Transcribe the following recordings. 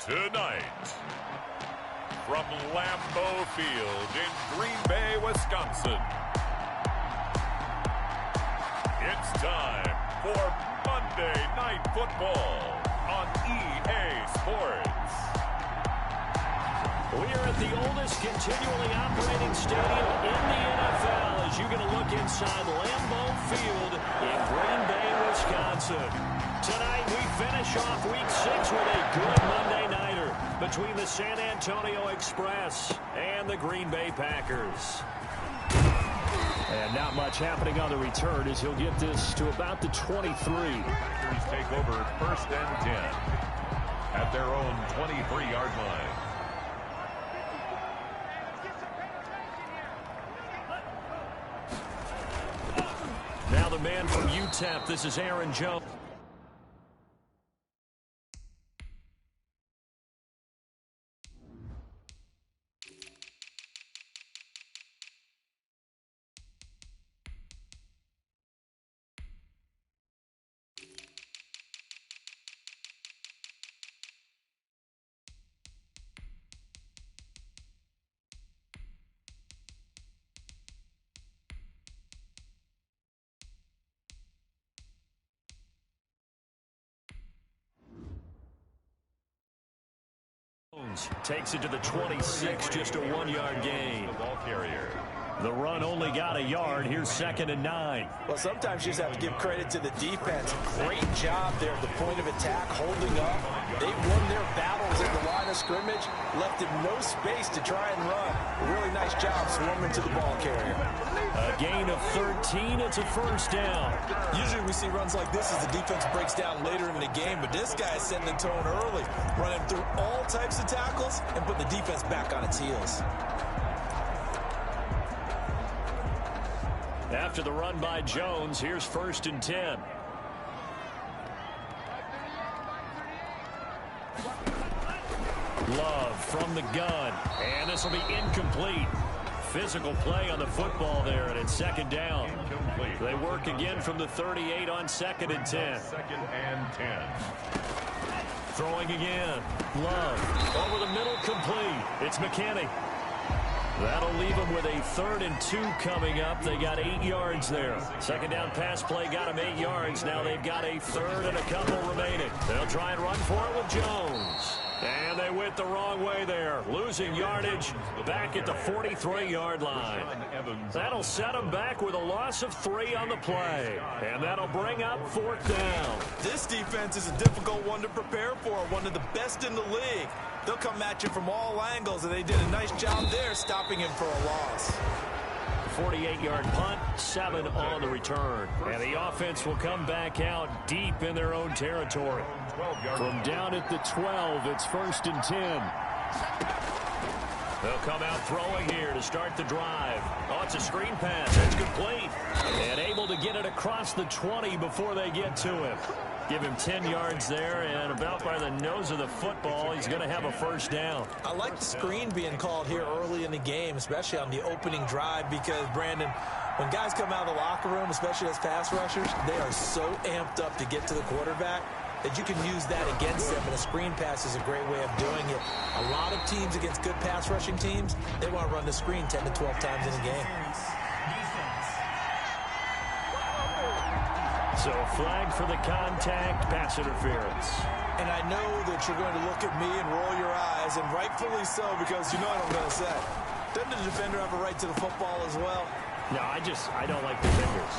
Tonight, from Lambeau Field in Green Bay, Wisconsin, it's time for Monday Night Football on EA Sports. We are at the oldest continually operating stadium in the NFL as you get a look inside Lambeau Field in Green Bay, Wisconsin. Tonight we finish off Week 6 with a good Monday nighter between the San Antonio Express and the Green Bay Packers. And not much happening on the return as he'll get this to about the 23. Packers take over 1st and 10 at their own 23-yard line. Now the man from UTEP, this is Aaron Jones. Takes it to the 26, just a 1-yard gain. The ball carrier. The run only got a yard. Here's 2nd and 9. Well, sometimes you just have to give credit to the defense. Great job there at the point of attack, holding up. They won their battles at the line of scrimmage, left him no space to try and run. A really nice job swarming to the ball carrier. A gain of 13. It's a 1st down. Usually we see runs like this as the defense breaks down later in the game, but this guy is setting the tone early, running through all types of tackles and putting the defense back on its heels. After the run by Jones, here's 1st and 10. Love from the gun, and this will be incomplete. Physical play on the football there, and it's 2nd down. Incomplete. They work again from the 38 on 2nd and 10. 2nd and 10. Throwing again. Love over the middle, complete. It's McKinney. That'll leave them with a 3rd and 2 coming up. They got 8 yards there. 2nd down pass play got them 8 yards. Now they've got a 3rd and a couple remaining. They'll try and run for it with Jones. And they went the wrong way there. Losing yardage back at the 43-yard line. That'll set them back with a loss of 3 on the play. And that'll bring up 4th down. This defense is a difficult one to prepare for, one of the best in the league. They'll come at you from all angles, and they did a nice job there stopping him for a loss. 48-yard punt, 7 on the return. And the offense will come back out deep in their own territory. From down at the 12, it's 1st and 10. They'll come out throwing here to start the drive. Oh, it's a screen pass. It's complete. And able to get it across the 20 before they get to him. Give him 10 yards there, and about by the nose of the football, he's going to have a 1st down. I like the screen being called here early in the game, especially on the opening drive, because, Brandon, when guys come out of the locker room, especially as pass rushers, they are so amped up to get to the quarterback that you can use that against them, and a screen pass is a great way of doing it. A lot of teams against good pass rushing teams, they want to run the screen 10 to 12 times in a game. So flag for the contact, pass interference. And I know that you're going to look at me and roll your eyes, and rightfully so, because you know what I'm going to say. Doesn't the defender have a right to the football as well? No, I don't like defenders.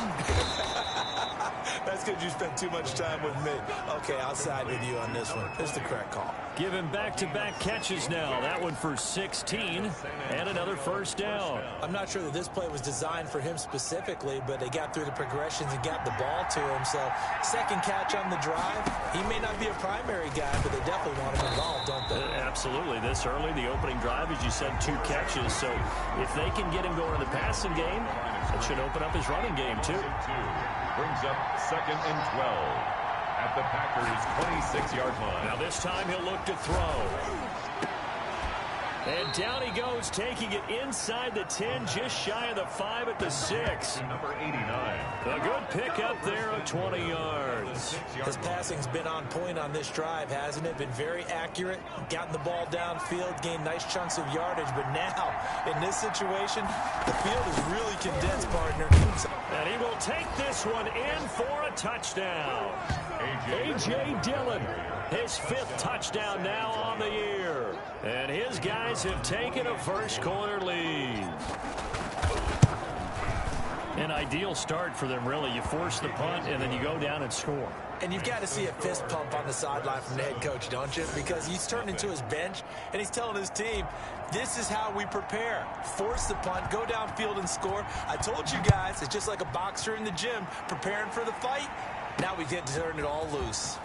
That's because you spent too much time with me. Okay, I'll side with you on this one. It's the correct call. Give him back-to-back catches now. That one for 16 and another 1st down. I'm not sure that this play was designed for him specifically, but they got through the progressions and got the ball to him. So 2nd catch on the drive. He may not be a primary guy, but they definitely want him involved, don't they? Absolutely. This early, the opening drive, as you said, 2 catches. So if they can get him going in the passing game, it should open up his running game, too. Brings up 2nd and 12 at the Packers' 26-yard line. Now this time he'll look to throw. And down he goes, taking it inside the 10, just shy of the 5 at the 6. Number 89. A good pickup there of 20 yards. His passing's been on point on this drive, hasn't it? Been very accurate, gotten the ball downfield, gained nice chunks of yardage. But now, in this situation, the field is really condensed, partner. And he will take this one in for a touchdown. A.J. Dillon, his 5th touchdown now on the year. And his guys have taken a first quarter lead. An ideal start for them, really. You force the punt, and then you go down and score. And you've got to see a fist pump on the sideline from the head coach, don't you? Because he's turned into his bench, and he's telling his team, this is how we prepare. Force the punt, go downfield and score. I told you guys, it's just like a boxer in the gym preparing for the fight. Now we get to turn it all loose.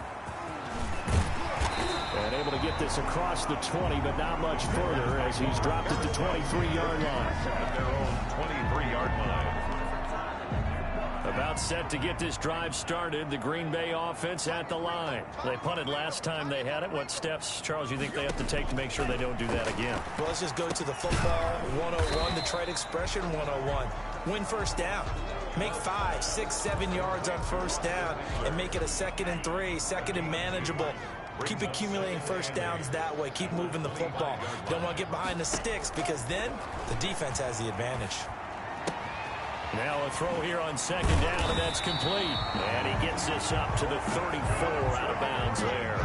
And able to get this across the 20, but not much further as he's dropped it to 23-yard line. At their own 23-yard line. About set to get this drive started. The Green Bay offense at the line. They punted last time they had it. What steps, Charles, you think they have to take to make sure they don't do that again? Well, let's just go to the football 101, the trade expression 101. Win first down. Make 5, 6, 7 yards on first down and make it a 2nd and 3, 2nd and manageable. Keep accumulating first downs that way. Keep moving the football. Don't want to get behind the sticks because then the defense has the advantage. Now a throw here on 2nd down, and that's complete. And he gets this up to the 34, out of bounds there.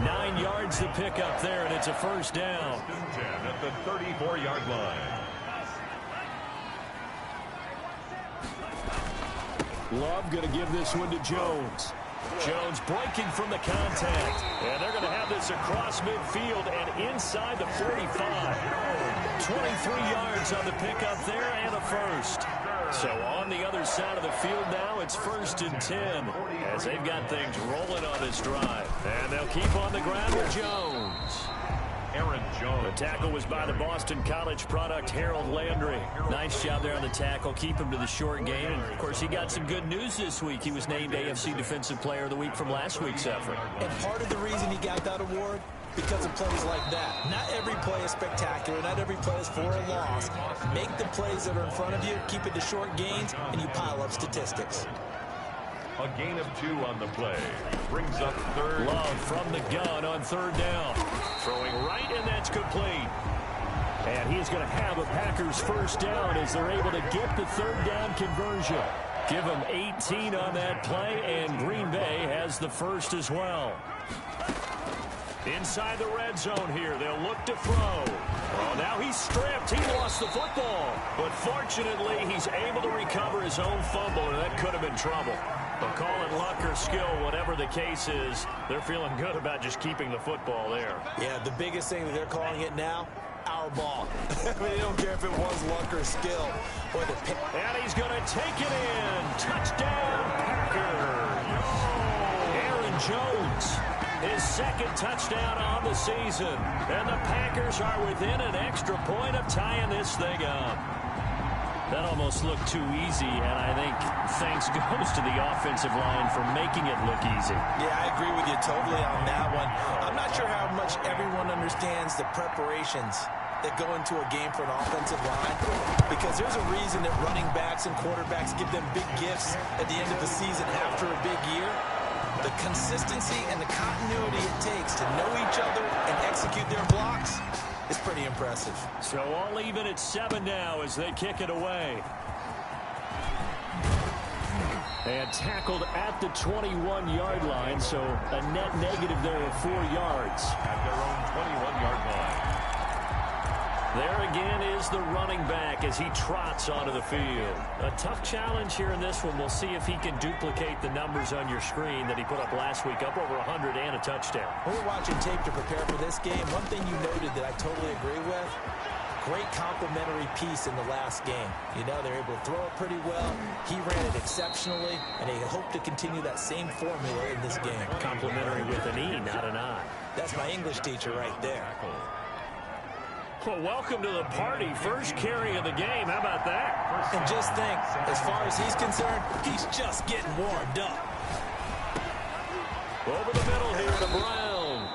9 yards to pick up there, and it's a first down. 10 at the 34-yard line. Love going to give this one to Jones. Jones breaking from the contact. And they're going to have this across midfield and inside the 45. 23 yards on the pickup there and a first. So on the other side of the field now, it's 1st and 10 as they've got things rolling on this drive. And they'll keep on the ground with Jones. Aaron Jones. The tackle was by the Boston College product, Harold Landry. Nice job there on the tackle. Keep him to the short game. And, of course, he got some good news this week. He was named AFC Defensive Player of the Week from last week's effort. And part of the reason he got that award, because of plays like that. Not every play is spectacular. Not every play is for a loss. Make the plays that are in front of you, keep it to short gains, and you pile up statistics. A gain of 2 on the play. Brings up 3rd. Love from the gun on 3rd down. Throwing right, and that's complete. And he's going to have a Packers first down as they're able to get the 3rd down conversion. Give them 18 on that play, and Green Bay has the first as well. Inside the red zone here, they'll look to throw. Oh, now he's stripped. He lost the football. But fortunately, he's able to recover his own fumble, and that could have been trouble. But call it luck or skill, whatever the case is, they're feeling good about just keeping the football there. Yeah, the biggest thing that they're calling it now, our ball. I mean, they don't care if it was luck or skill. And he's going to take it in. Touchdown, Packers. Aaron Jones, his 2nd touchdown on the season. And the Packers are within an extra point of tying this thing up. That almost looked too easy, and I think thanks goes to the offensive line for making it look easy. Yeah, I agree with you totally on that one. I'm not sure how much everyone understands the preparations that go into a game for an offensive line, because there's a reason that running backs and quarterbacks give them big gifts at the end of the season after a big year. The consistency and the continuity it takes to know each other and execute their blocks is pretty impressive. So all even at 7 now as they kick it away. And tackled at the 21-yard line, so a net negative there of 4 yards. At their own 21-yard line. There again is the running back as he trots onto the field. A tough challenge here in this one. We'll see if he can duplicate the numbers on your screen that he put up last week, up over 100 and a touchdown. When we're watching tape to prepare for this game, one thing you noted that I totally agree with, great complimentary piece in the last game. You know, they're able to throw it pretty well. He ran it exceptionally, and they hope to continue that same formula in this game. Complimentary with an E, not an I. That's my English teacher right there. Well, welcome to the party. First carry of the game. How about that? And just think, as far as he's concerned, he's just getting warmed up. Over the middle here to Brown.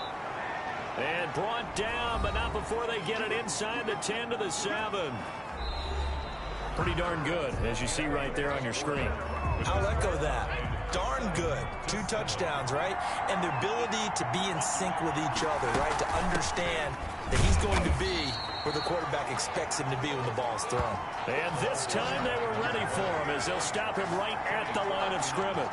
And brought down, but not before before they get it inside the 10 to the 7. Pretty darn good, as you see right there on your screen. I'll echo that. Darn good. 2 touchdowns, right? And the ability to be in sync with each other, right? To understand that he's going to be where the quarterback expects him to be when the ball is thrown. And this time they were ready for him as they'll stop him right at the line of scrimmage.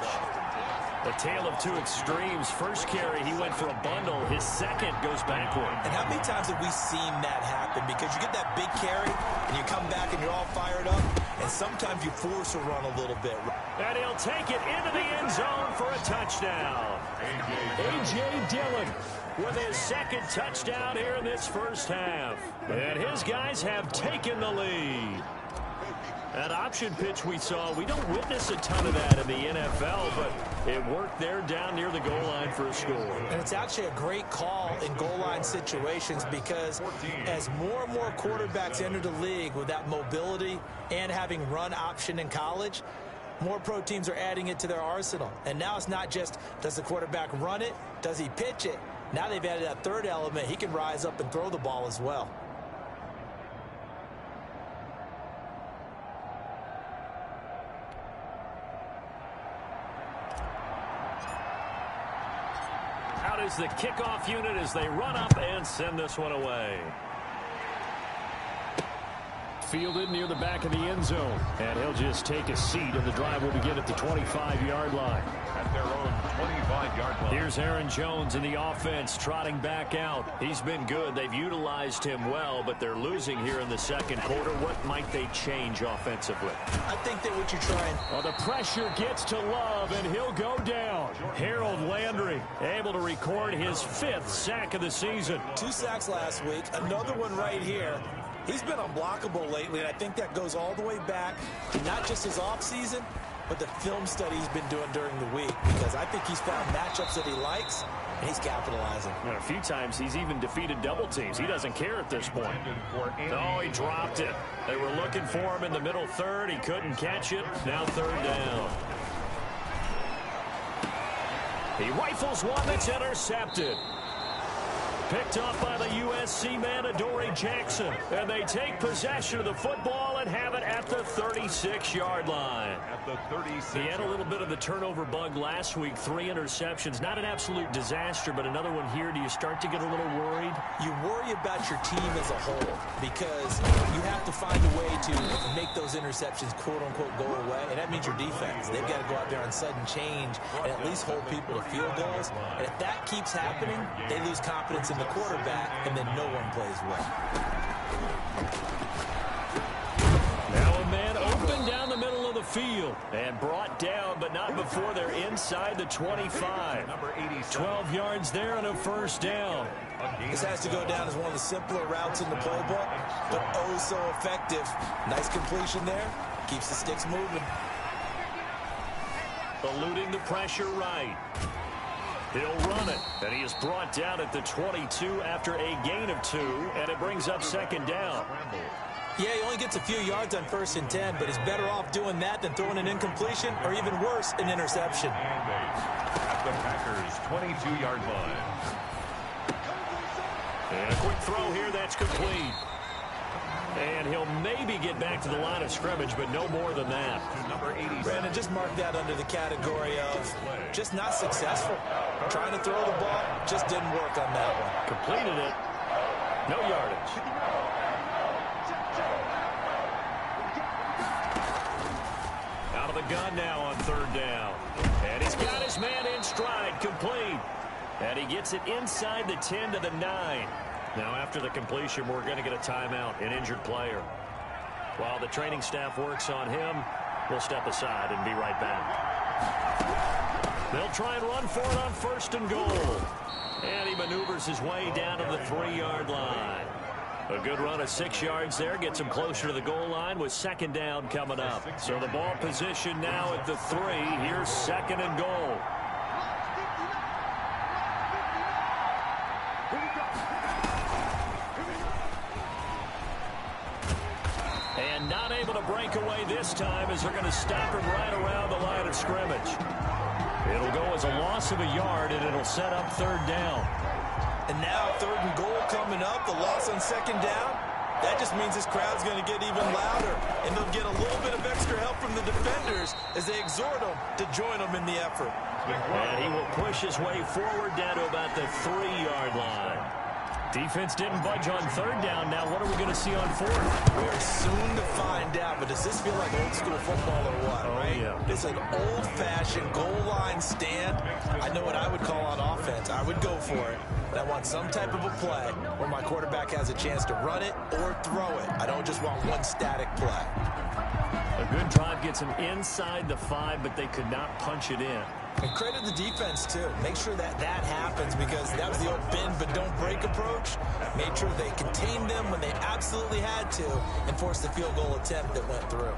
A tale of 2 extremes. First carry, he went for a bundle. His second goes backward. And how many times have we seen that happen? Because you get that big carry, and you come back and you're all fired up, and sometimes you force a run a little bit. And he'll take it into the end zone for a touchdown. A.J. Dillon with his second touchdown here in this first half. And his guys have taken the lead. That option pitch we saw, we don't witness a ton of that in the NFL, but it worked there down near the goal line for a score. And it's actually a great call in goal line situations because as more and more quarterbacks enter the league with that mobility and having run option in college, more pro teams are adding it to their arsenal. And now it's not just, does the quarterback run it? Does he pitch it? Now they've added that third element. He can rise up and throw the ball as well. Out is the kickoff unit as they run up and send this one away. Fielded near the back of the end zone. And he'll just take a seat, and the drive will begin at the 25-yard line. At their own 25-yard line. Here's Aaron Jones in the offense trotting back out. He's been good. They've utilized him well, but they're losing here in the second quarter. What might they change offensively? I think that what you're trying... Well, the pressure gets to Love, and he'll go down. Harold Landry able to record his 5th sack of the season. 2 sacks last week, another one right here. He's been unblockable lately, and I think that goes all the way back to not just his offseason, but the film study he's been doing during the week, because I think he's found matchups that he likes, and he's capitalizing. And a few times he's even defeated double teams. He doesn't care at this point. Oh, he dropped it. They were looking for him in the middle third. He couldn't catch it. Now 3rd down. He rifles one that's intercepted. Picked up by the USC man, Adoree Jackson. And they take possession of the football and have it at the 36-yard line. At the 36. He had a little bit of the turnover bug last week. 3 interceptions. Not an absolute disaster, but another one here. Do you start to get a little worried? You worry about your team as a whole because you have to find a way to make those interceptions, quote-unquote, go away. And that means your defense. They've got to go out there on sudden change and at least hold people to field goals. And if that keeps happening, they lose confidence in the quarterback, and then no one plays well. Now a man open down the middle of the field and brought down, but not before they're inside the 25. 12 yards there and a 1st down. This has to go down as one of the simpler routes in the playbook, but oh so effective. Nice completion there. Keeps the sticks moving. Eluding the pressure right. He'll run it, and he is brought down at the 22 after a gain of 2, and it brings up 2nd down. Yeah, he only gets a few yards on 1st and 10, but he's better off doing that than throwing an incompletion or even worse, an interception. At the Packers' 22-yard line. And a quick throw here, that's complete. And he'll maybe get back to the line of scrimmage, but no more than that. Number 80. Brandon, just mark that under the category of just not successful. Trying to throw the ball, just didn't work on that one. Completed it. No yardage. Out of the gun now on 3rd down. And he's got his man in stride, complete. And he gets it inside the 10 to the 9. Now, after the completion, we're going to get a timeout, an injured player. While the training staff works on him, we'll step aside and be right back. They'll try and run for it on 1st and goal. And he maneuvers his way down to the 3-yard line. A good run of 6 yards there gets him closer to the goal line with 2nd down coming up. So the ball position now at the 3. Here's 2nd and goal. And not able to break away this time as they're going to stop him right around the line of scrimmage. It'll go as a loss of a yard, and it'll set up 3rd down. And now 3rd and goal coming up, the loss on 2nd down. That just means this crowd's going to get even louder, and they'll get a little bit of extra help from the defenders as they exhort them to join them in the effort. And he will push his way forward down to about the 3-yard line. Defense didn't budge on 3rd down. Now what are we going to see on 4th? We're soon to find out, but does this feel like old school football or what, right? Yeah. It's an old-fashioned goal line stand. I know what I would call on offense. I would go for it. But I want some type of a play where my quarterback has a chance to run it or throw it. I don't just want one static play. A good drive gets them inside the 5, but they could not punch it in. And credit the defense, too. Make sure that happens, because that was the old bend but don't break approach. Made sure they contained them when they absolutely had to and forced the field goal attempt that went through.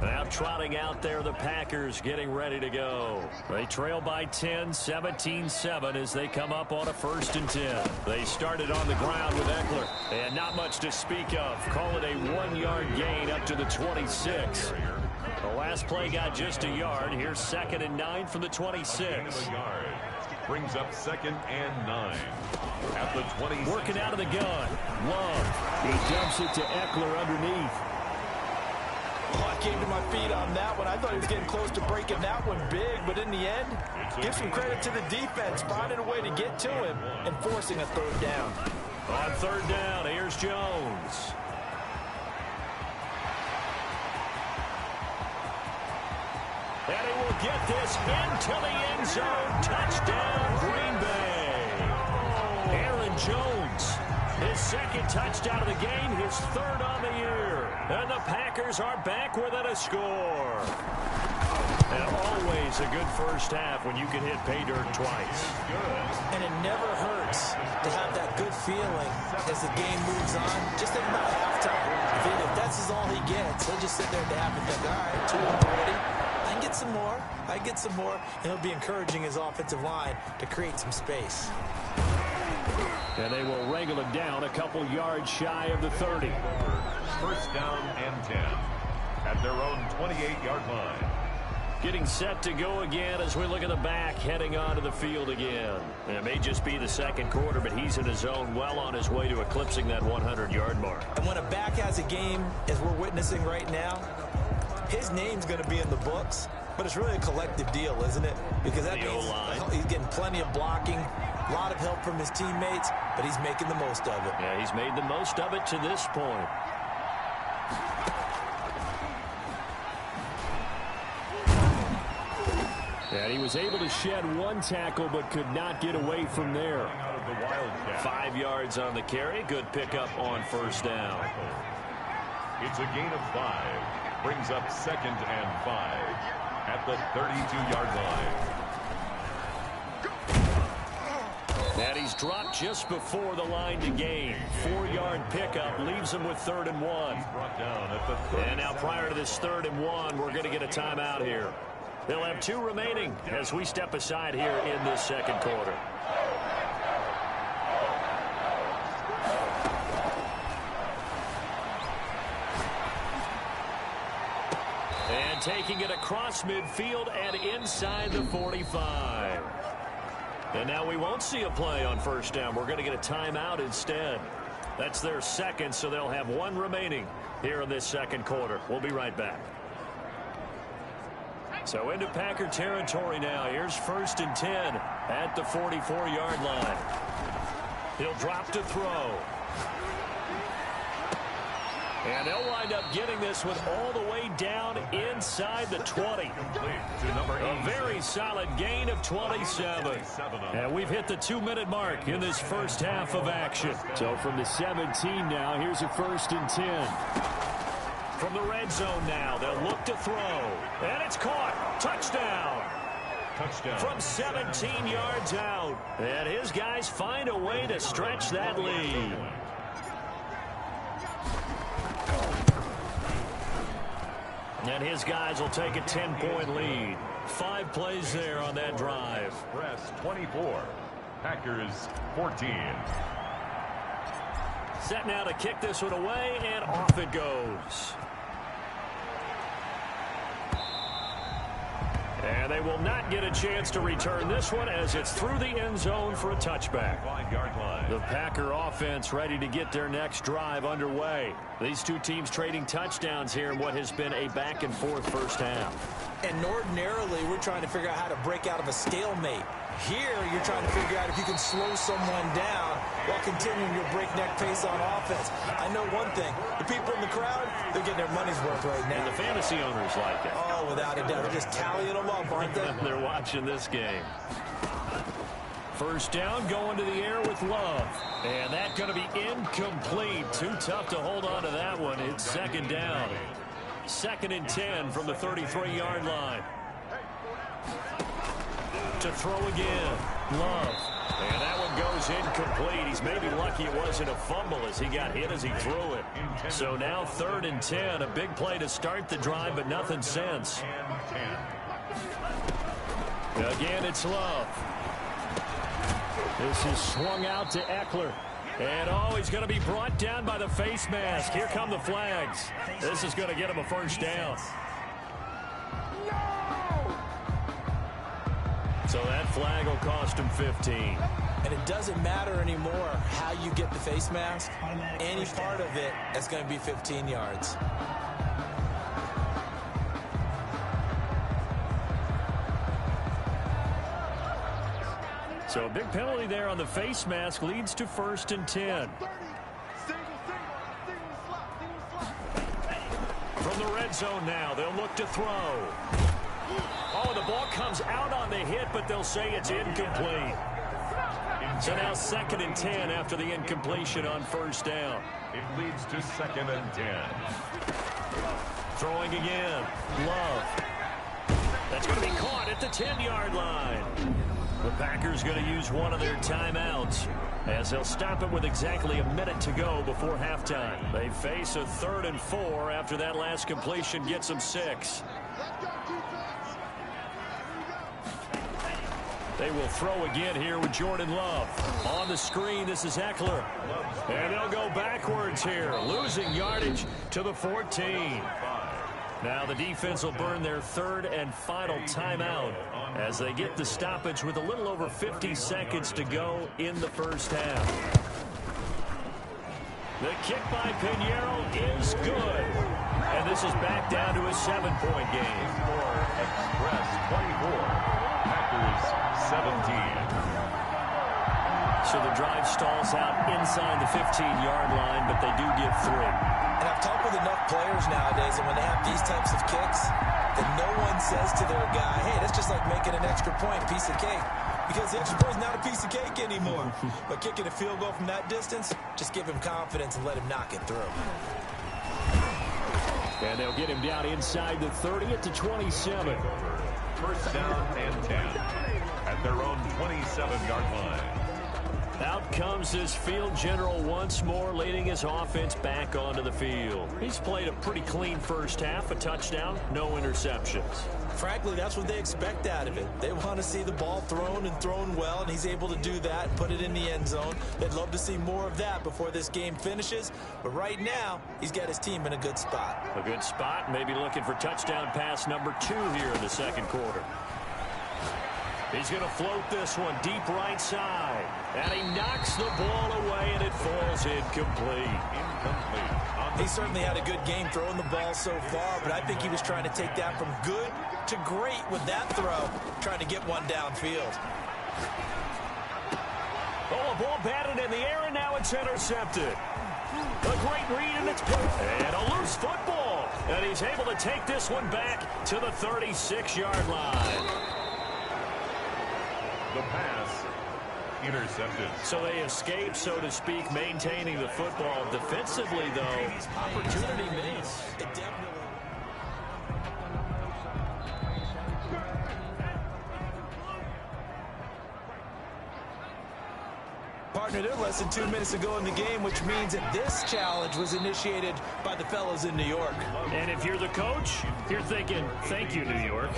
Now trotting out there, the Packers getting ready to go. They trail by 10, 17-7 as they come up on a 1st and 10. They started on the ground with Eckler, and not much to speak of. Call it a 1-yard gain up to the 26. The last play got just a yard. Here's 2nd and 9 from the 26. Brings up 2nd and 9 at the 20. Working out of the gun. Love. He dumps it to Eckler underneath. Oh, I came to my feet on that one. I thought he was getting close to breaking that one big, but in the end, give some credit to the defense, finding a way to get to him and forcing a 3rd down. On 3rd down, here's Jones. And he will get this into the end zone. Touchdown, Green Bay. Aaron Jones, his 2nd touchdown of the game, his 3rd on the year. And the Packers are back within a score. And always a good first half when you can hit pay dirt twice. And it never hurts to have that good feeling as the game moves on, just at about halftime. If that's all he gets, he'll just sit there at the half and think, all right, 2 already. I can get some more. I get some more. And he'll be encouraging his offensive line to create some space. And they will wrangle it down a couple yards shy of the 30. 1st down and 10 at their own 28-yard line. Getting set to go again as we look at the back heading onto the field again. It may just be the 2nd quarter, but he's in his zone, well on his way to eclipsing that 100-yard mark. And when a back has a game, as we're witnessing right now, his name's going to be in the books, but it's really a collective deal, isn't it? Because that means he's getting plenty of blocking, a lot of help from his teammates, but he's making the most of it. Yeah, he's made the most of it to this point. And he was able to shed 1 tackle, but could not get away from there. 5 yards on the carry. Good pickup on 1st down. It's a gain of 5. Brings up 2nd and 5 at the 32-yard line. And he's dropped just before the line to gain. 4-yard pickup leaves him with 3rd and 1. He's brought down at the 30. And now prior to this 3rd and 1, we're going to get a timeout here. They'll have 2 remaining as we step aside here in this 2nd quarter. And taking it across midfield and inside the 45. And now we won't see a play on 1st down. We're going to get a timeout instead. That's their 2nd, so they'll have 1 remaining here in this 2nd quarter. We'll be right back. So into Packer territory now. Here's 1st and 10 at the 44-yard line. He'll drop to throw. And they'll wind up getting this with all the way down inside the 20. A very solid gain of 27. And we've hit the 2-minute mark in this first half of action. So from the 17 now, here's a 1st and 10. From the red zone now, they'll look to throw. And it's caught. Touchdown. Touchdown. From 17 yards out. And his guys find a way to stretch that lead. And his guys will take a 10-point lead. 5 plays there on that drive. Press 24. Packers 14. Set now to kick this one away, and off it goes. And they will not get a chance to return this one as it's through the end zone for a touchback. 5-yard line. The Packer offense ready to get their next drive underway. These two teams trading touchdowns here in what has been a back-and-forth first half. And ordinarily, we're trying to figure out how to break out of a stalemate. Here, you're trying to figure out if you can slow someone down while continuing your breakneck pace on offense. I know one thing. The people in the crowd, they're getting their money's worth right now. And the fantasy owners like it. Oh, without a doubt. They're just tallying them up, aren't they? They're watching this game. First down, going to the air with Love. And that's going to be incomplete. Too tough to hold on to that one. It's second down. 2nd and 10 from the 33-yard line. To throw again. Love. And that one goes incomplete. He's maybe lucky it wasn't a fumble as he got hit as he threw it. So now 3rd and 10. A big play to start the drive, but nothing since. Again, it's Love. This is swung out to Eckler. And, oh, he's going to be brought down by the face mask. Here come the flags. This is going to get him a first down. So that flag will cost him 15. And it doesn't matter anymore how you get the face mask. Any part of it is going to be 15 yards. So a big penalty there on the face mask leads to 1st and 10. From the red zone now, they'll look to throw. Oh, the ball comes out on the hit, but they'll say it's incomplete. So now 2nd and 10 after the incompletion on first down. It leads to 2nd and 10. Throwing again. Love. That's going to be caught at the 10-yard line. The Packers going to use one of their timeouts as they'll stop it with exactly a minute to go before halftime. They face a 3rd and 4 after that last completion gets them 6. They will throw again here with Jordan Love. On the screen, this is Eckler. And they'll go backwards here, losing yardage to the 14. Now the defense will burn their 3rd and final timeout as they get the stoppage with a little over 50 seconds to go in the first half. The kick by Pinheiro is good. And this is back down to a 7-point game. Score Express 24. Packers 17. So the drive stalls out inside the 15-yard line, but they do get 3. And I've talked with enough players nowadays, and when they have these types of kicks, that no one says to their guy, hey, that's just like making an extra point, piece of cake. Because the extra point is not a piece of cake anymore. But kicking a field goal from that distance, just give him confidence and let him knock it through. And they'll get him down inside the 30 at the 27. First down and 10 at their own 27-yard line. Out comes this field general once more, leading his offense back onto the field. He's played a pretty clean first half, a touchdown, no interceptions. Frankly, that's what they expect out of it. They want to see the ball thrown and thrown well, and he's able to do that and put it in the end zone. They'd love to see more of that before this game finishes. But right now, he's got his team in a good spot. A good spot, maybe looking for touchdown pass number 2 here in the second quarter. He's going to float this one deep right side. And he knocks the ball away, and it falls incomplete. He certainly had a good game throwing the ball so far, but I think he was trying to take that from good to great with that throw, trying to get one downfield. Oh, a ball batted in the air, and now it's intercepted. A great read, and it's picked. And a loose football. And he's able to take this one back to the 36-yard line. The pass intercepted. So they escape, so to speak, maintaining the football. Defensively, though, opportunity missed. It definitely... Partner, they're less than 2 minutes ago in the game, which means that this challenge was initiated by the fellas in New York. And if you're the coach, you're thinking, thank you, New York.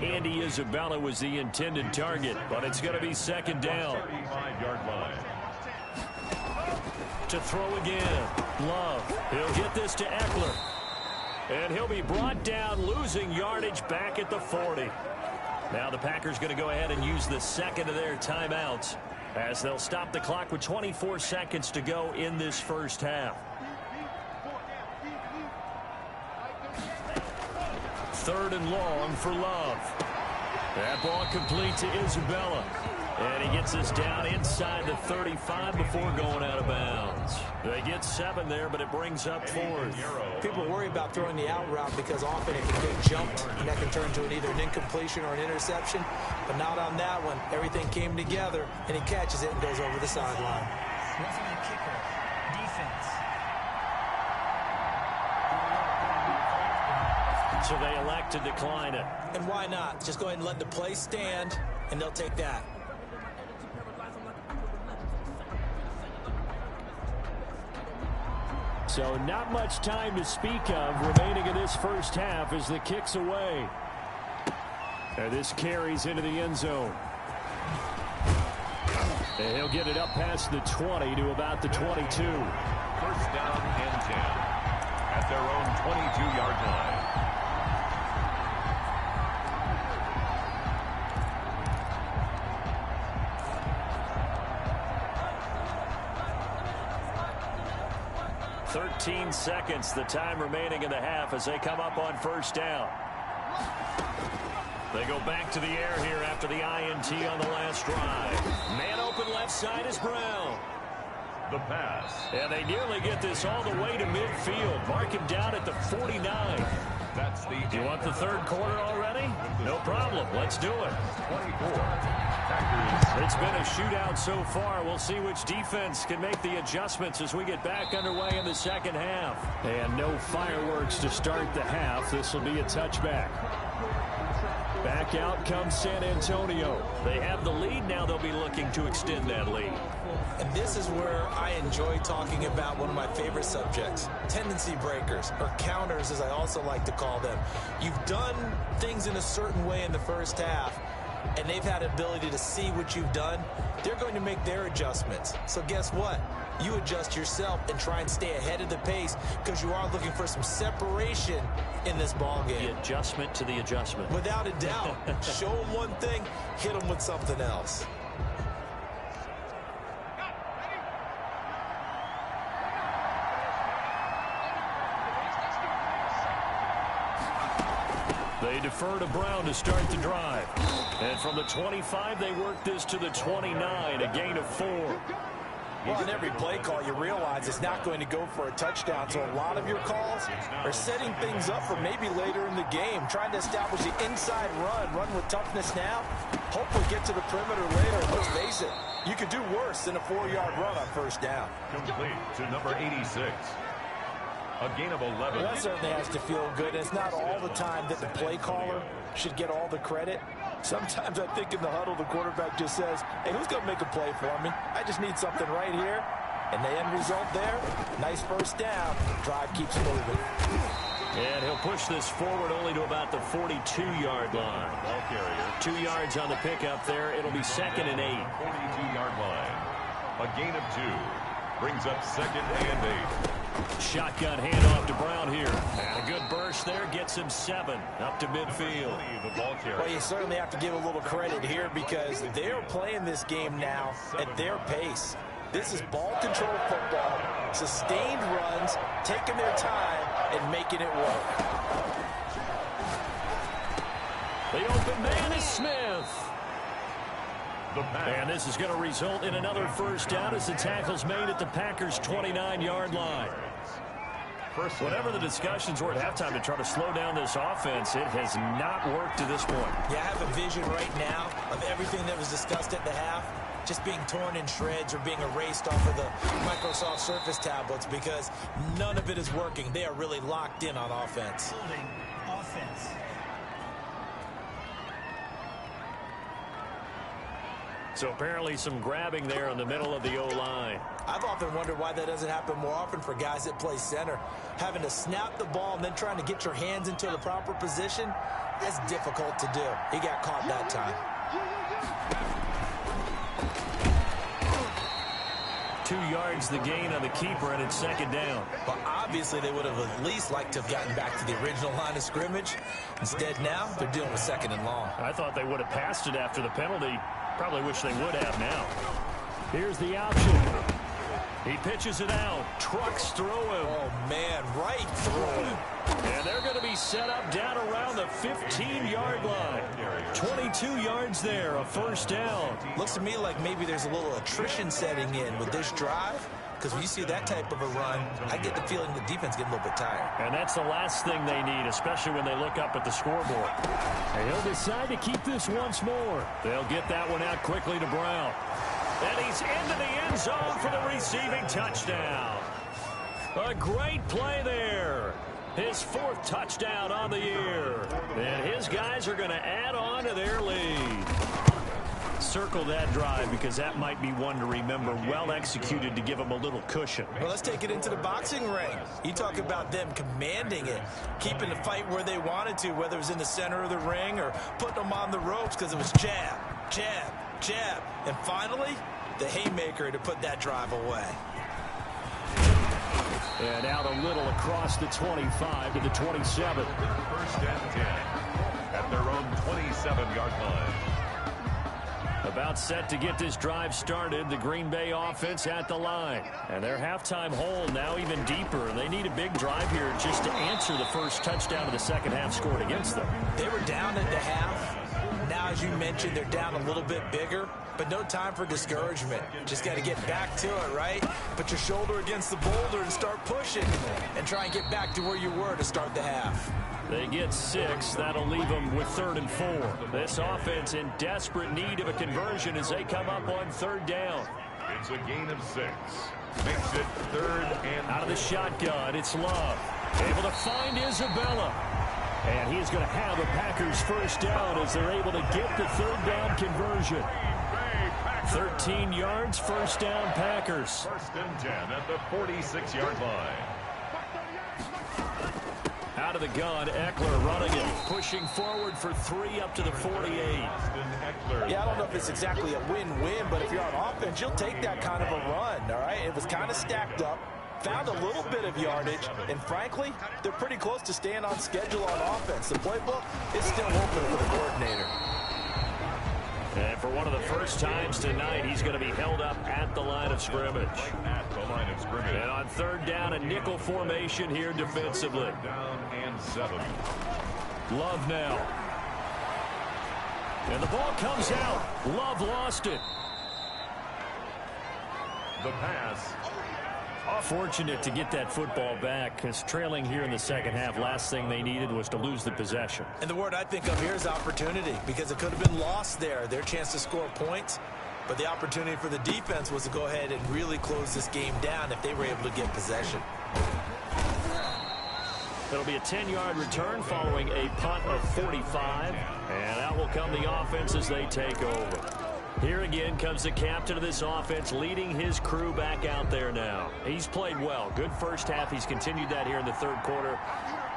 Andy Isabella was the intended target, but it's going to be second down. 35-yard line. To throw again. Love. He'll get this to Eckler. And he'll be brought down, losing yardage back at the 40. Now the Packers going to go ahead and use the second of their timeouts as they'll stop the clock with 24 seconds to go in this first half. Third and long for Love. That ball complete to Isabella. And he gets us down inside the 35 before going out of bounds. They get 7 there, but it brings up 4th. People worry about throwing the out route because often it can get jumped, and that can turn to either an incompletion or an interception. But not on that one. Everything came together, and he catches it and goes over the sideline. Roughing the kicker. Defense. So they elect to decline it. And why not? Just go ahead and let the play stand, and they'll take that. So not much time to speak of remaining in this first half as the kick's away. And this carries into the end zone. And he'll get it up past the 20 to about the 22. First down and 10 at their own 22-yard line. Seconds, the time remaining in the half as they come up on first down. They go back to the air here after the INT on the last drive. Man open left side is Brown. The pass. And they nearly get this all the way to midfield. Mark him down at the 49. That's the. You want the third quarter already? No problem. Let's do it. 24. It's been a shootout so far. We'll see which defense can make the adjustments as we get back underway in the second half. And no fireworks to start the half. This will be a touchback. Back out comes San Antonio. They have the lead. Now they'll be looking to extend that lead. And this is where I enjoy talking about one of my favorite subjects, tendency breakers, or counters as I also like to call them. You've done things in a certain way in the first half, and they've had ability to see what you've done. They're going to make their adjustments. So guess what? You adjust yourself and try and stay ahead of the pace because you are looking for some separation in this ball game. The adjustment to the adjustment. Without a doubt. Show them one thing, hit them with something else. They defer to Brown to start the drive. And from the 25, they work this to the 29, a gain of 4. Well, in every play call, you realize it's not going to go for a touchdown. So a lot of your calls are setting things up for maybe later in the game, trying to establish the inside run with toughness now. Hopefully get to the perimeter later. Let's face it, you could do worse than a 4-yard run on first down. Complete to number 86. A gain of 11. Well, that certainly has to feel good. It's not all the time that the play caller should get all the credit. Sometimes I think in the huddle, the quarterback just says, hey, who's going to make a play for me? I just need something right here. And the end result there, nice first down. Drive keeps moving. And he'll push this forward only to about the 42-yard line. Ball carrier. 2 yards on the pickup there. It'll be 2nd and 8. 42-yard line. A gain of 2. Brings up 2nd and 8. Shotgun handoff to Brown here. And a good burst there gets him 7 up to midfield. Well, you certainly have to give a little credit here because they're playing this game now at their pace. This is ball control football, sustained runs, taking their time and making it work. The open man is Smith. And this is going to result in another first down as the tackle's made at the Packers' 29-yard line. Whatever the discussions were at halftime to try to slow down this offense, it has not worked to this point. Yeah, I have a vision right now of everything that was discussed at the half just being torn in shreds or being erased off of the Microsoft Surface tablets because none of it is working. They are really locked in on offense. Offense. So apparently some grabbing there in the middle of the O-line. I've often wondered why that doesn't happen more often for guys that play center. Having to snap the ball and then trying to get your hands into the proper position, that's difficult to do. He got caught that time. 2 yards the gain on the keeper, and it's second down. Well, obviously they would have at least liked to have gotten back to the original line of scrimmage. Instead now they're dealing with second and long. I thought they would have passed it after the penalty. Probably wish they would have now. Here's the option. He pitches it out. Trucks through him. Oh, man, right through him. And they're going to be set up down around the 15-yard line. 22 yards there, a first down. Looks to me like maybe there's a little attrition setting in with this drive. Because when you see that type of a run, I get the feeling the defense getting a little bit tired. And that's the last thing they need, especially when they look up at the scoreboard. And he'll decide to keep this once more. They'll get that one out quickly to Brown. And he's into the end zone for the receiving touchdown. A great play there. His 4th touchdown on the year. And his guys are going to add on to their lead. Circle that drive because that might be one to remember. Well executed to give them a little cushion. Well, let's take it into the boxing ring. You talk about them commanding it, keeping the fight where they wanted to, whether it was in the center of the ring or putting them on the ropes because it was jab, jab, jab. And finally, the haymaker to put that drive away. And out a little across the 25 to the 27. First and 10 at their own 27-yard line. About set to get this drive started. The Green Bay offense at the line. And their halftime hole now even deeper. They need a big drive here just to answer the first touchdown of the second half scored against them. They were down at the half. Now, as you mentioned, they're down a little bit bigger. But no time for discouragement. Just got to get back to it, right? Put your shoulder against the boulder and start pushing. And try and get back to where you were to start the half. They get 6. That'll leave them with 3rd and 4. This offense in desperate need of a conversion as they come up on 3rd down. It's a gain of 6. Makes it 3rd and out of the shotgun. It's Love. Able to find Isabella. And he's going to have a Packers first down as they're able to get the 3rd down conversion. 13 yards, first down Packers. 1st and 10 at the 46-yard line. Out of the gun, Eckler running it, pushing forward for 3 up to the 48. Yeah, I don't know if it's exactly a win-win, but if you're on offense, you'll take that kind of a run, all right? It was kind of stacked up, found a little bit of yardage, and frankly, they're pretty close to staying on schedule on offense. The playbook is still open for the coordinator. And for one of the first times tonight, he's going to be held up at the line of scrimmage. At the line of scrimmage. And on 3rd down, a nickel formation here defensively. Down and 7. Love now. And the ball comes out. Love lost it. The pass. Fortunate to get that football back because trailing here in the second half, last thing they needed was to lose the possession. And the word I think of here is opportunity because it could have been lost there, their chance to score points. But the opportunity for the defense was to go ahead and really close this game down if they were able to get possession. It'll be a 10-yard return following a punt of 45. And out will come the offense as they take over. Here again comes the captain of this offense leading his crew back out there now. He's played well. Good first half. He's continued that here in the 3rd quarter.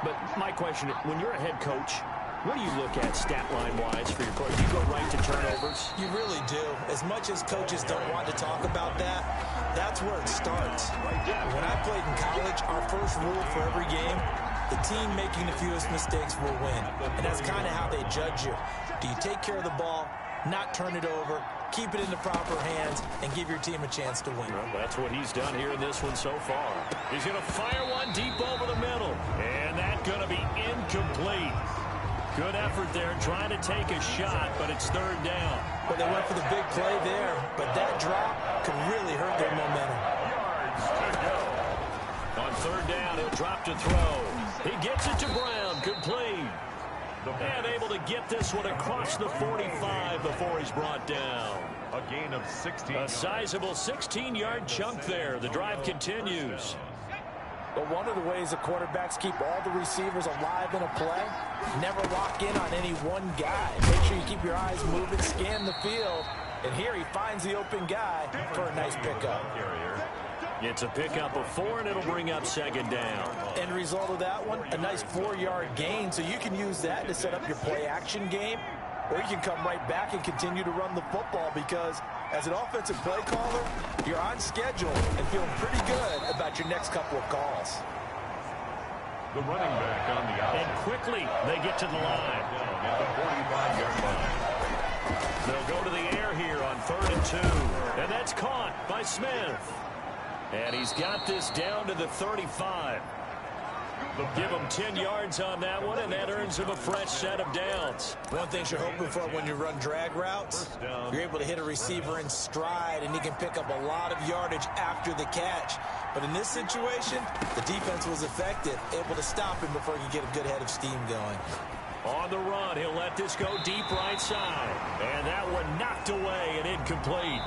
But my question, when you're a head coach, what do you look at stat line-wise for your coach? Do you go right to turnovers? You really do. As much as coaches don't want to talk about that, that's where it starts. When I played in college, our first rule for every game, the team making the fewest mistakes will win. And that's kind of how they judge you. Do you take care of the ball, not turn it over, keep it in the proper hands, and give your team a chance to win? Well, that's what he's done here in this one so far. He's going to fire one deep over the middle. And that's going to be incomplete. Good effort there, trying to take a shot, but it's 3rd down. But they went for the big play there, but that drop could really hurt their momentum. Yards to go. On 3rd down, he'll drop to throw. He gets it to Brown, complete. And able to get this one across the 45 before he's brought down. A gain of 16. A sizable 16-yard chunk there. The drive continues. But one of the ways the quarterbacks keep all the receivers alive in a play, never lock in on any one guy. Make sure you keep your eyes moving, scan the field. And here he finds the open guy for a nice pickup. It's a pickup of 4, and it'll bring up 2nd down. End result of that one, a nice 4-yard gain. So you can use that to set up your play-action game, or you can come right back and continue to run the football because As an offensive play caller, you're on schedule and feeling pretty good about your next couple of calls. The running back on the outside. And quickly, they get to the line. Down at the 45-yard line. They'll go to the air here on 3rd and 2. And that's caught by Smith. And he's got this down to the 35. Give him 10 yards on that one, and that earns him a fresh set of downs. One thing you're hoping for when you run drag routes, you're able to hit a receiver in stride, and he can pick up a lot of yardage after the catch. But in this situation, the defense was effective, able to stop him before he could get a good head of steam going. On the run, he'll let this go deep right side. And that one knocked away and incomplete.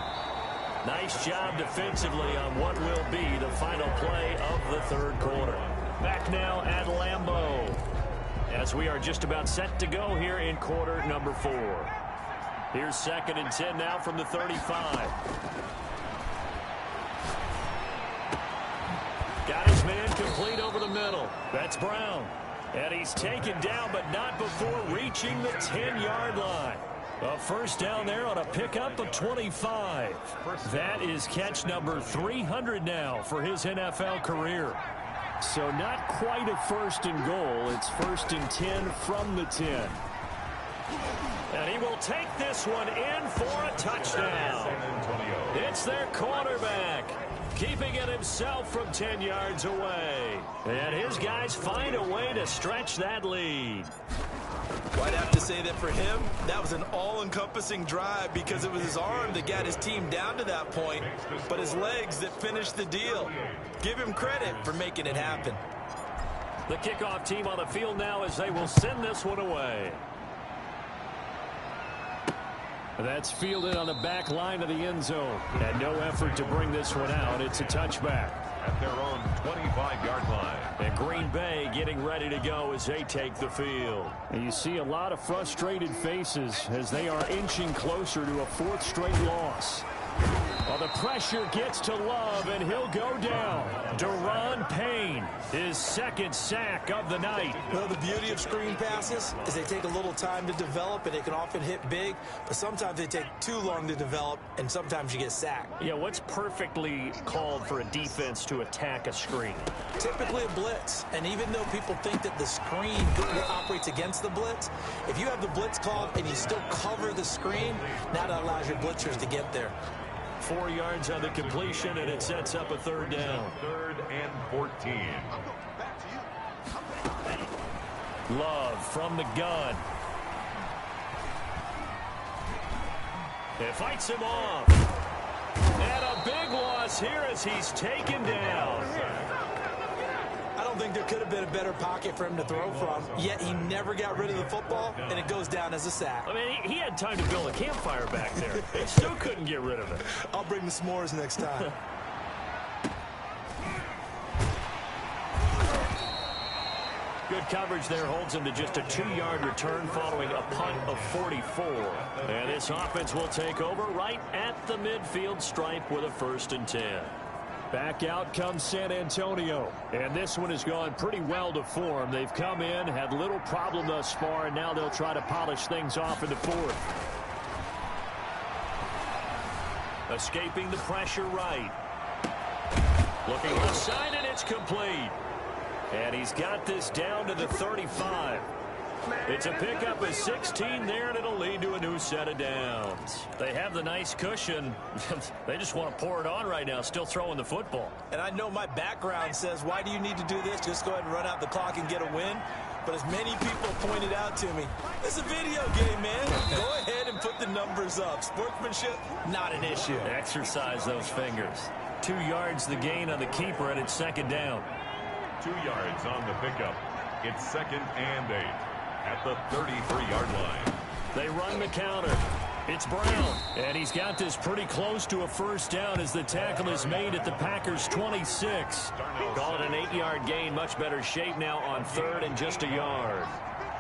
Nice job defensively on what will be the final play of the 3rd quarter. Back now at Lambeau, as we are just about set to go here in quarter number 4. Here's 2nd and 10 now from the 35. Got his man complete over the middle. That's Brown. And he's taken down, but not before reaching the 10-yard line. A first down there on a pickup of 25. That is catch number 300 now for his NFL career. So not quite a 1st and goal. It's 1st and 10 from the 10. And he will take this one in for a touchdown. It's their quarterback, keeping it himself from 10 yards away. And his guys find a way to stretch that lead. Well, I'd have to say that for him, that was an all-encompassing drive because it was his arm that got his team down to that point, but his legs that finished the deal. Give him credit for making it happen. The kickoff team on the field now as they will send this one away. That's fielded on the back line of the end zone. And no effort to bring this one out. It's a touchback. At their own 25-yard line. And Green Bay getting ready to go as they take the field. And you see a lot of frustrated faces as they are inching closer to a 4th straight loss. Well, the pressure gets to Love, and he'll go down. Daron Payne, his 2nd sack of the night. Well, the beauty of screen passes is they take a little time to develop, and they can often hit big, but sometimes they take too long to develop, and sometimes you get sacked. Yeah, what's perfectly called for a defense to attack a screen? Typically a blitz, and even though people think that the screen operates against the blitz, if you have the blitz called and you still cover the screen, now that allows your blitzers to get there. 4 yards on the completion, and it sets up a 3rd down. 3rd and 14. Love from the gun. It fights him off. And a big loss here as he's taken down. I don't think there could have been a better pocket for him to throw from, yet he never got rid of the football, and it goes down as a sack. I mean, he had time to build a campfire back there. He still couldn't get rid of it. I'll bring the s'mores next time. Good coverage there holds him to just a 2-yard return following a punt of 44. And this offense will take over right at the midfield stripe with a 1st and 10. Back out comes San Antonio. And this one has gone pretty well to form. They've come in, had little problem thus far, and now they'll try to polish things off in the 4th. Escaping the pressure right. Looking left side, and it's complete. And he's got this down to the 35. It's a pickup of 16 there, and it'll lead to a new set of downs. They have the nice cushion. They just want to pour it on right now, still throwing the football. And I know my background says, why do you need to do this? Just go ahead and run out the clock and get a win. But as many people pointed out to me, it's a video game, man. Go ahead and put the numbers up. Sportsmanship, not an issue. Exercise those fingers. 2 yards the gain on the keeper, and it's 2nd down. 2 yards on the pickup. It's 2nd and 8 at the 33-yard line. They run the counter. It's Brown, and he's got this pretty close to a 1st down as the tackle is made at the Packers' 26. Call it an 8-yard gain. Much better shape now on 3rd and just a yard.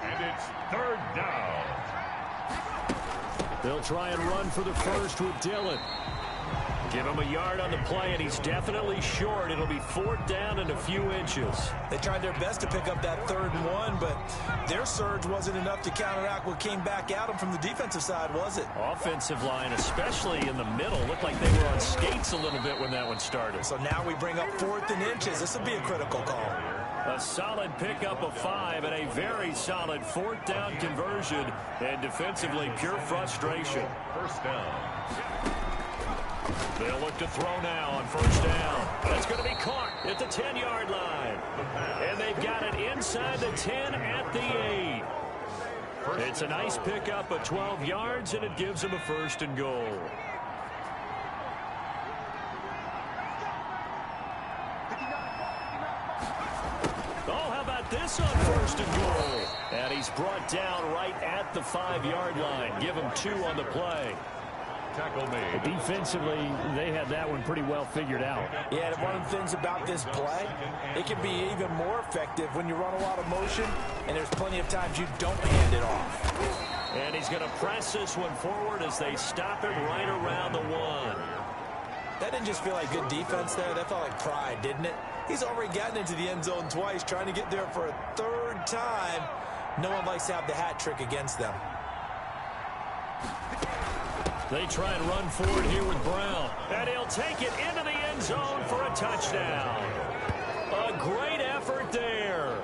And it's 3rd down. They'll try and run for the 1st with Dillon. Give him a yard on the play, and he's definitely short. It'll be 4th down and a few inches. They tried their best to pick up that 3rd and 1, but their surge wasn't enough to counteract what came back at them from the defensive side, was it? Offensive line, especially in the middle, looked like they were on skates a little bit when that one started. So now we bring up 4th and inches. This will be a critical call. A solid pickup of 5 and a very solid 4th down conversion, and defensively pure frustration. 1st down. They'll look to throw now on 1st down. That's going to be caught at the 10-yard line. And they've got it inside the 10 at the 8. It's a nice pickup of 12 yards, and it gives them a 1st and goal. This on 1st and goal. And he's brought down right at the 5-yard line. Give him 2 on the play. Tackle made. Defensively, they had that one pretty well figured out. Yeah, and one of the things about this play, it can be even more effective when you run a lot of motion, and there's plenty of times you don't hand it off. And he's going to press this one forward as they stop it right around the 1. That didn't just feel like good defense there. That felt like pride, didn't it? He's already gotten into the end zone twice, trying to get there for a 3rd time. No one likes to have the hat trick against them. They try and run forward here with Brown. And he'll take it into the end zone for a touchdown. A great effort there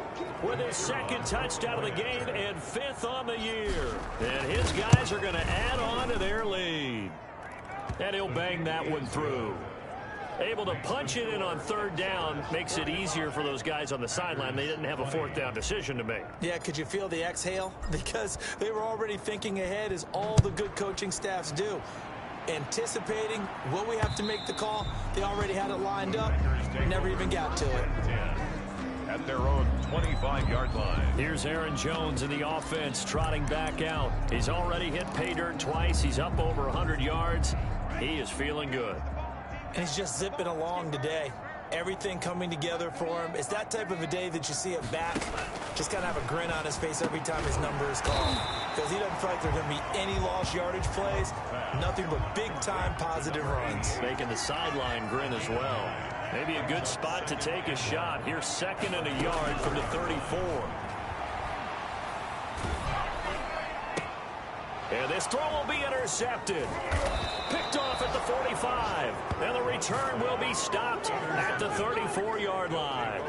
with his 2nd touchdown of the game and 5th on the year. And his guys are going to add on to their lead. And he'll bang that one through. Able to punch it in on 3rd down makes it easier for those guys on the sideline. They didn't have a 4th down decision to make. Yeah, could you feel the exhale? Because they were already thinking ahead, as all the good coaching staffs do. Anticipating, will we have to make the call? They already had it lined up, never even got to it. At their own 25-yard line. Here's Aaron Jones in the offense trotting back out. He's already hit pay dirt twice. He's up over 100 yards. He is feeling good. And he's just zipping along today. Everything coming together for him. It's that type of a day that you see a back just kind of have a grin on his face every time his number is called. Because he doesn't feel like there's going to be any lost yardage plays. Nothing but big-time positive runs. Making the sideline grin as well. Maybe a good spot to take a shot. Here's 2nd and a yard from the 34. And this throw will be intercepted. Picked off at the 45. And the return will be stopped at the 34-yard line.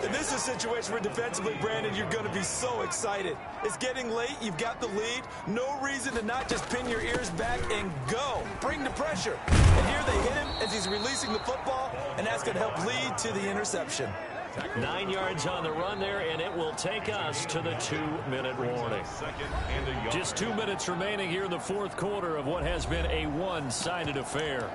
And this is a situation where defensively, Brandon, you're going to be so excited. It's getting late. You've got the lead. No reason to not just pin your ears back and go. Bring the pressure. And here they hit him as he's releasing the football, and that's going to help lead to the interception. 9 yards on the run there, and it will take us to the 2-minute warning. Just 2 minutes remaining here in the 4th quarter of what has been a one-sided affair.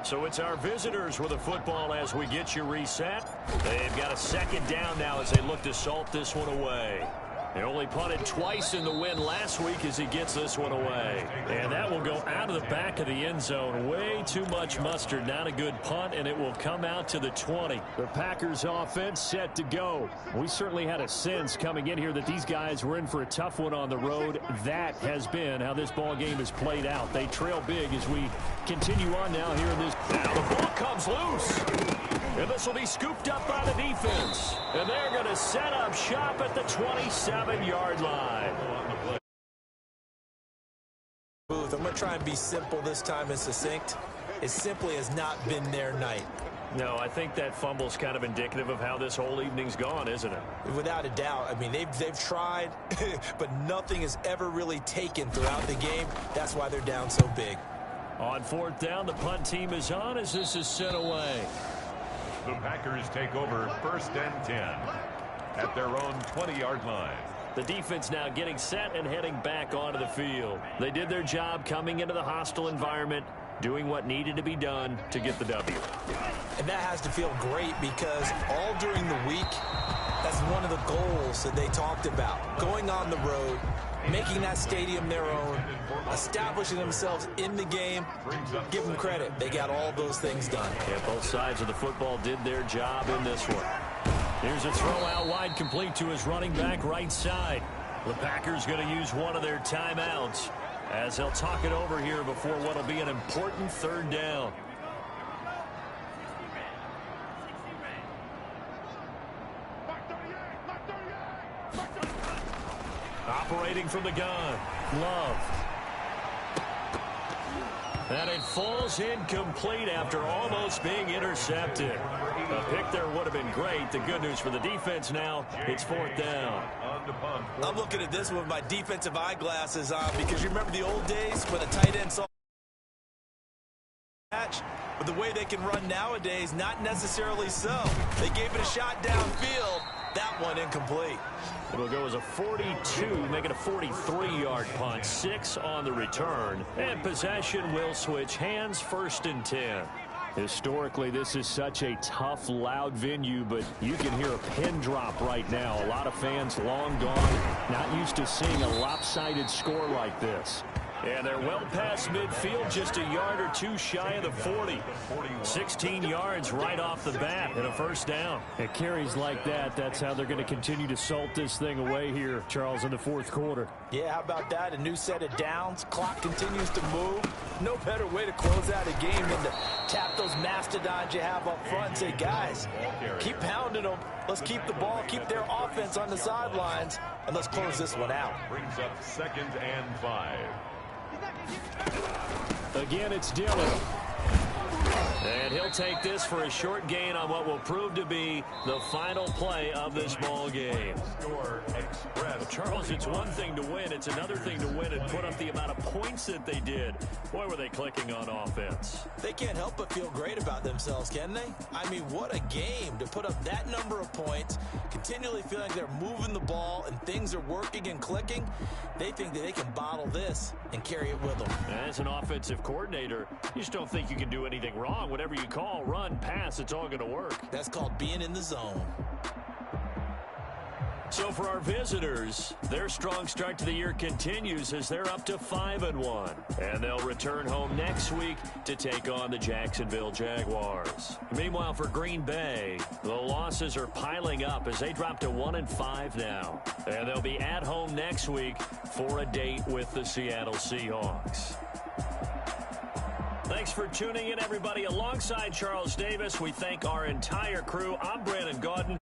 So it's our visitors with the football as we get you reset. They've got a 2nd down now as they look to salt this one away. They only punted twice in the win last week as he gets this one away. And that will go out of the back of the end zone. Way too much mustard. Not a good punt, and it will come out to the 20. The Packers offense set to go. We certainly had a sense coming in here that these guys were in for a tough one on the road. That has been how this ball game has played out. They trail big as we continue on now here in this. Now the ball comes loose. And this will be scooped up by the defense. And they're going to set up shop at the 27-yard line. I'm going to try and be simple this time and succinct. It simply has not been their night. No, I think that fumble's kind of indicative of how this whole evening's gone, isn't it? Without a doubt. I mean, they've tried, but nothing is ever really taken throughout the game. That's why they're down so big. On 4th down, the punt team is on as this is sent away. The Packers take over 1st and 10 at their own 20-yard line. The defense now getting set and heading back onto the field. They did their job coming into the hostile environment, doing what needed to be done to get the W. And that has to feel great because all during the week, that's one of the goals that they talked about. Going on the road, making that stadium their own, establishing themselves in the game. Give them credit. They got all those things done. Yeah, both sides of the football did their job in this one. Here's a throw out wide, complete to his running back right side. The Packers going to use one of their timeouts as they'll talk it over here before what will be an important third down. Operating from the gun, Love. And it falls incomplete after almost being intercepted. A pick there would have been great. The good news for the defense now, it's fourth down. I'm looking at this with my defensive eyeglasses on because you remember the old days when a tight end saw match? But the way they can run nowadays, not necessarily so. They gave it a shot downfield. That one incomplete. It'll go as a 42, make it a 43-yard punt. 6 on the return. And possession will switch hands, 1st and 10. Historically, this is such a tough, loud venue, but you can hear a pin drop right now. A lot of fans long gone, not used to seeing a lopsided score like this. And they're well past midfield, just a yard or two shy of the 40. 16 yards right off the bat and a first down. At carries like that, that's how they're going to continue to salt this thing away here, Charles, in the fourth quarter. Yeah, how about that? A new set of downs. Clock continues to move. No better way to close out a game than to tap those mastodons you have up front and say, guys, keep pounding them. Let's keep the ball, keep their offense on the sidelines, and let's close this one out. Brings up 2nd and 5. Again, it's Dillon. And he'll take this for a short gain on what will prove to be the final play of this ball game. Well, Charles, it's one thing to win. It's another thing to win and put up the amount of points that they did. Boy, were they clicking on offense. They can't help but feel great about themselves, can they? I mean, what a game to put up that number of points, continually feeling like they're moving the ball and things are working and clicking. They think that they can bottle this and carry it with them. As an offensive coordinator, you just don't think you can do anything wrong. Whatever you call, run, pass, it's all going to work. That's called being in the zone. So for our visitors, their strong start to the year continues as they're up to 5-1. And they'll return home next week to take on the Jacksonville Jaguars. Meanwhile, for Green Bay, the losses are piling up as they drop to 1-5 now. And they'll be at home next week for a date with the Seattle Seahawks. Thanks for tuning in, everybody. Alongside Charles Davis, we thank our entire crew. I'm Brandon Gaudin.